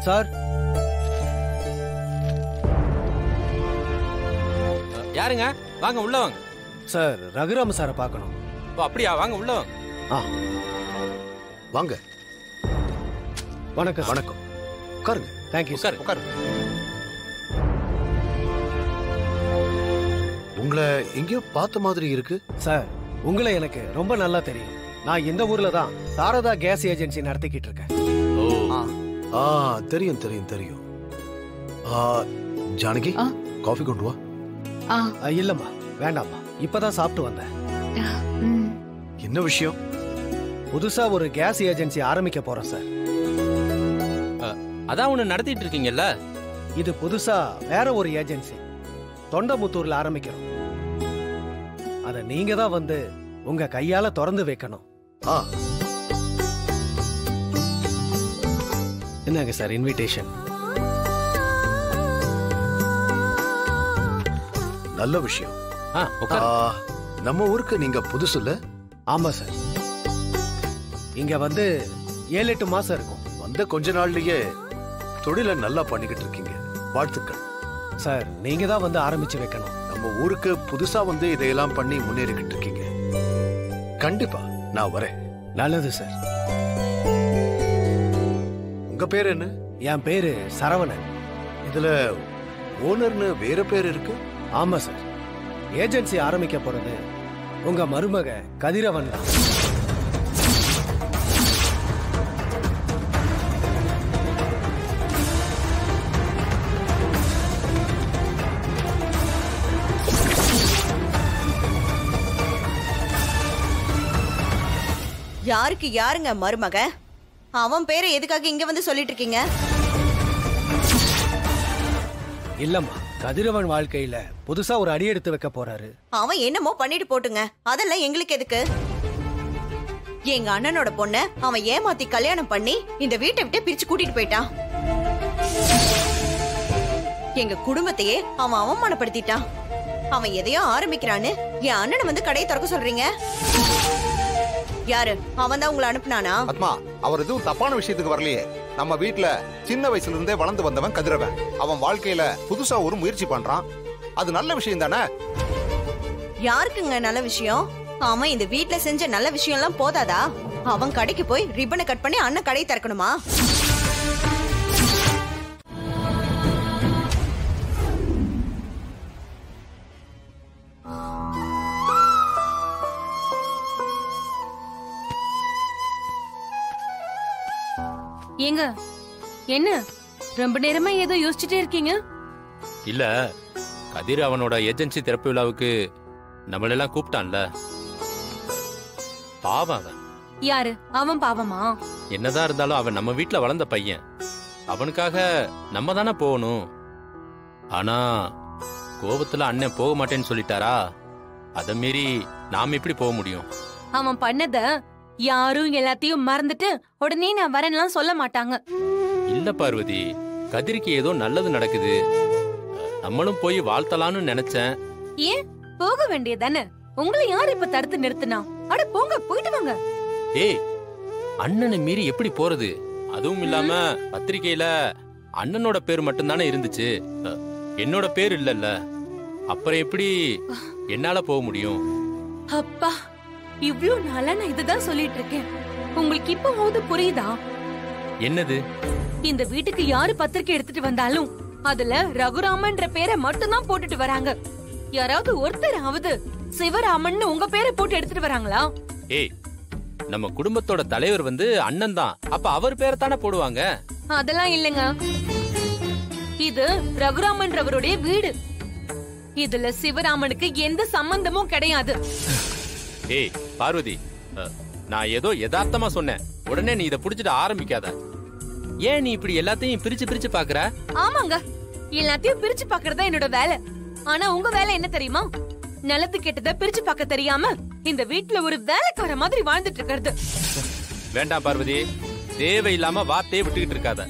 Sir. யாருங்க? வாங்க உள்ள வாங்க. சார், ரகுராம சாரை பார்க்கணும். ஓ அப்படியா, வாங்க உள்ள வாங்க. வாங்க. வணக்கம். வணக்கம். உட்காருங்க. Thank you sir. உட்காருங்க. உங்களை எங்கேயோ பார்த்த மாதிரி இருக்கு. சார், உங்களை எனக்கு ரொம்ப நல்லா தெரியும். நான் இந்த ஊர்ல தான் சாரதா கேஸ் ஏஜென்சி நடத்திக்கிட்டு இருக்கேன். தெரியும் தெரியும் தெரியும். ஜானகி, காஃபி கொண்டு வா. இல்லம்மா, வேண்டாம்மா, இப்பதான் சாப்பிட்டு வந்தேன். என்ன விஷயம்? புதுசா ஒரு கேஸ் ஏஜென்சி ஆரம்பிக்க போறோம் சார். அதான் ஒண்ணு நடத்திட்டு இருக்கீங்கல்ல? இது புதுசா வேற ஒரு ஏஜென்சி தொண்டமுத்தூர்ல ஆரம்பிக்கிறோம். அத நீங்க தான் வந்து உங்க கையால திறந்து வைக்கணும். என்னங்க சார் இன்விடேஷன்? நல்ல விஷயம். நம்ம ஊருக்கு நீங்க புதுசு இல்ல? ஆமா சார். இங்க வந்து 7-8 மாசம் இருக்கும். வந்த கொஞ்ச நாள்லயே தொழிலை நல்லா பண்ணிக்கிட்டு இருக்கீங்க. வாழ்த்துக்கள் சார். நீங்க தான் வந்து ஆரம்பிச்சு வைக்கணும். நம்ம ஊருக்கு புதுசா வந்து இதையெல்லாம் பண்ணி முன்னேறிக்கிட்டு இருக்கீங்க. கண்டிப்பா நான் வரேன். நல்லது சார். உங்க பேர் என்ன? என் பேரு சரவணன். இதுல ஓனர்னு வேற பேர் இருக்கு? ஆமா சார். ஏஜென்சி ஆரம்பிக்க போறது உங்க மருமக கதிரவன் தான். யாருக்கு யாருங்க மருமக? அவன் பேரை எதுக்காக இங்க வந்து சொல்லிட்டு இருக்கீங்க? இல்லம்மா, கதிரவன் வாழ்க்கையில புதுசா ஒரு அடி எடுத்து வைக்க போறாரு. அவன் என்னமோ பண்ணிட்டு போட்டுங்க, அதெல்லாம் எங்களுக்கு எதுக்கு? எங்க அண்ணனோட பொண்ண அவன் ஏமாத்தி கல்யாணம் பண்ணி இந்த வீட்டை விட்டு பிரிச்சு கூட்டிட்டு போயிட்டான். எங்க குடும்பத்தையே அவன் அவமானப்படுத்திட்டான். அவன் எதையோ ஆரம்பிக்கிறான்னு என் அண்ணனை வந்து கடையை திறக்க சொல்றீங்க? யாரு அவன் தான் உங்களை அனுப்புனானா? ஆத்மா, அவர் எதுவும் தப்பான விஷயத்துக்கு வரலையே. நம்ம வீட்டுல சின்ன வயசுல இருந்தே வளர்ந்து வந்தவன் கதிரவன். அவன் வாழ்க்கையில புதுசா ஒரு முயற்சி பண்றான். அது நல்ல விஷயம் தானே? யாருக்குங்க நல்ல விஷயம்? அவன் இந்த வீட்டுல செஞ்ச நல்ல விஷயம் எல்லாம் போதாதா? அவன் கடைக்கு போய் ரிப்பனை கட் பண்ணி அண்ணன் கடையை திறக்கணுமா? ஏங்க, என்ன ரொம்ப நேரமா ஏதோ யோசிச்சுட்டே இருக்கீங்க? இல்ல, கதிர் அவனோட ஏஜென்சி திறப்பு விழாவுக்கு நம்மளெல்லாம் கூப்பிட்டான்ல. பாவம் அவன். யாரு அவன்? பாவமா? என்னதான் இருந்தாலும் அவன் நம்ம வீட்டுல வளர்ந்த பையன். அவனுக்காக நம்ம தானே போகணும். ஆனா கோபத்துல அண்ணன் போக மாட்டேன்னு சொல்லிட்டாரா? அத மீறி நாம எப்படி போக முடியும்? அவன் பண்ணத யாரும் எல்லாத்தையும் மறந்துட்டு உடனே நான் வரேன்லாம் சொல்ல மாட்டாங்க. இல்ல பார்வதி, கதிருக்கு ஏதோ நல்லது நடக்குது, நம்மளும் போய் வாழ்த்தலாம்னு நினைச்சேன். ஏன் போக வேண்டியதானே? உங்களை யார் இப்ப தடுத்து நிறுத்தினா? அட போங்க, போயிட்டு வாங்க. ஏய், அண்ணனை மீறி எப்படி போறது? அதுவும் இல்லாம பத்திரிக்கையில அண்ணனோட பேர் மட்டும்தானே இருந்துச்சு, என்னோட பேர் இல்லல்ல. அப்புறம் எப்படி என்னால போக முடியும்? அப்பா, இவ்ளோ நாளா நான் இதுதான் சொல்லிட்டு இருக்கேன். உங்களுக்கு இப்போது புரியுதா? என்னது? இந்த வீட்டுக்கு யாரு பத்திரிக்கை எடுத்துட்டு வந்தாலும் அதுல ரகுராமன்ற பேரை மட்டும்தான் போட்டுட்டு வராங்க. யாராவது ஒருத்தராவது சிவராமன் உங்க பேரை போட்டு எடுத்துட்டு வராங்களா? ஏய், நம்ம குடும்பத்தோட தலைவர் வந்து அண்ணன் தான். அப்ப அவர் பேரை தானே போடுவாங்க. அதெல்லாம் இல்லங்க. இது ரகுராமன்றவருடைய வீடு. இதுல சிவராமனுக்கு எந்த சம்பந்தமும் கிடையாது. ஏய் பார்வதி, நான் ஏதோ யதார்த்தமா சொன்னேன். உடனே நீ இத புடிச்சிட்டு ஆரம்பிக்காத. ஏன் நீ இப்படி எல்லாத்தையும் பிரிச்சு பிரிச்சு பாக்குற? ஆமாங்க, எல்லாத்தையும் பிரிச்சு பாக்குறதா என்னோட வேலை. ஆனா உங்க வேலை என்ன தெரியுமா? நல்லது கெட்டத பிரிச்சு பார்க்க தெரியாம இந்த வீட்டுல ஒரு வேலைக்கார மாதிரி வாழ்ந்துட்டு இருக்கிறது. வேண்டாம் பார்வதி, தேவையில்லாம வார்த்தையை விட்டுக்கிட்டு இருக்காத.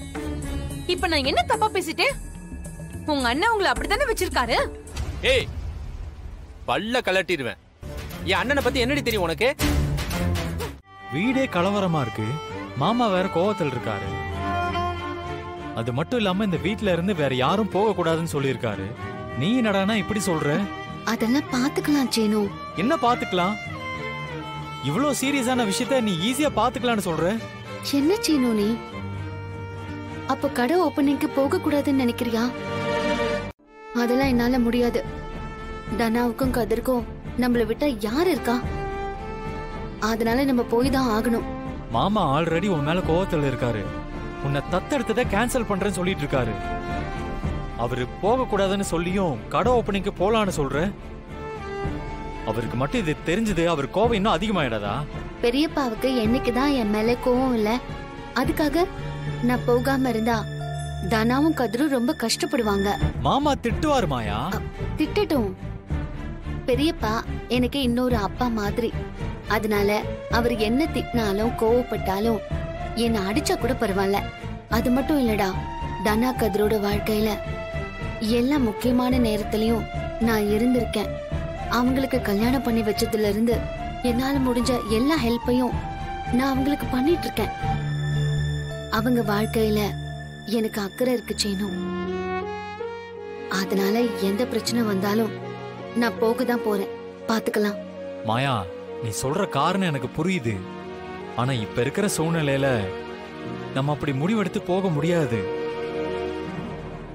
இப்ப நான் என்ன தப்பா பேசிட்டேன்? உங்க அண்ணன் உங்களை அப்படித்தானே வச்சிருக்காரு. ஏய், பல்ல கலட்டிடுவேன். என் அண்ணனை பத்தி என்னடி தெரியும் உனக்கு? வீடே கலவரமா இருக்கு. மாமா வேற கோவத்தில் இருக்காரு. அது மட்டும் இல்லாம இந்த வீட்ல இருந்து வேற யாரும் போக கூடாதுன்னு சொல்லியிருக்காரு. நீ என்னடானா இப்படி சொல்ற? அதெல்லாம் பாத்துக்கலாம் சீனு. என்ன பாத்துக்கலாம்? இவ்ளோ சீரியஸான விஷயத்த நீ ஈஸியா பாத்துக்கலாம்னு சொல்ற? என்ன சீனு நீ? அப்ப கடை ஓபனிங்க்கு போக கூடாதுன்னு நினைக்கிறியா? அதெல்லாம் என்னால முடியாது. தனாவுக்கும் கதிர்க்கும் நம்மள விட்டா யார் இருக்கா? அதனால நம்ம போய் தான் ஆகணும். மாமா ஆல்ரெடி உன் மேல கோவத்துல இருக்காரு. உன்னை தத்தெடுத்தத கேன்சல் பண்றேன்னு சொல்லிட்டு இருக்காரு. அவரு போக கூடாதுன்னு சொல்லியும் கடை ஓப்பனிங்க்கு போலான்னு சொல்ற. அவருக்கு மட்டும் இது தெரிஞ்சது அவர் கோவம் இன்னும் அதிகமாயிடாதா? பெரியப்பாவுக்கு என்னைக்குதான் என் மேல கோவம் இல்ல. அதுக்காக நான் போகாம இருந்தா தனாவும் கதிரும் ரொம்ப கஷ்டப்படுவாங்க. மாமா திட்டுவாரு மாயா. திட்டட்டும். பெரியப்பா எனக்கு இன்னொரு அப்பா மாதிரி. அதனால அவர் என்ன திட்டினாலும் கோவப்பட்டாலும் என்ன அடிச்சா கூட பரவாயில்ல. அது மட்டும் இல்லடா, தனா கதிரோட வாழ்க்கையில எல்லா முக்கியமான நேரத்திலயும் நான் இருந்திருக்கேன். அவங்களுக்கு கல்யாணம் பண்ணி வச்சதுல இருந்து என்னால முடிஞ்ச எல்லா ஹெல்ப்பையும் நான் அவங்களுக்கு பண்ணிட்டு இருக்கேன். அவங்க வாழ்க்கையில எனக்கு அக்கறை இருக்கு சீனு. அதனால எந்த பிரச்சனை வந்தாலும் நான் போகதான் போறேன். பாத்துக்கலாம். மாயா, நீ சொல்ற காரணம் எனக்கு புரியுது. ஆனா இப்ப இருக்கிற சூழ்நிலையில நம்ம அப்படி முடிவெடுத்து போக முடியாது.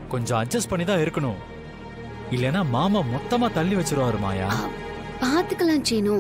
கொஞ்சம் அட்ஜஸ்ட் பண்ணி தான் இருக்கணும். இல்லைன்னா மாமா மொத்தமா தள்ளி வச்சிருவாரு மாயா. பாத்துக்கலாம் சீனு.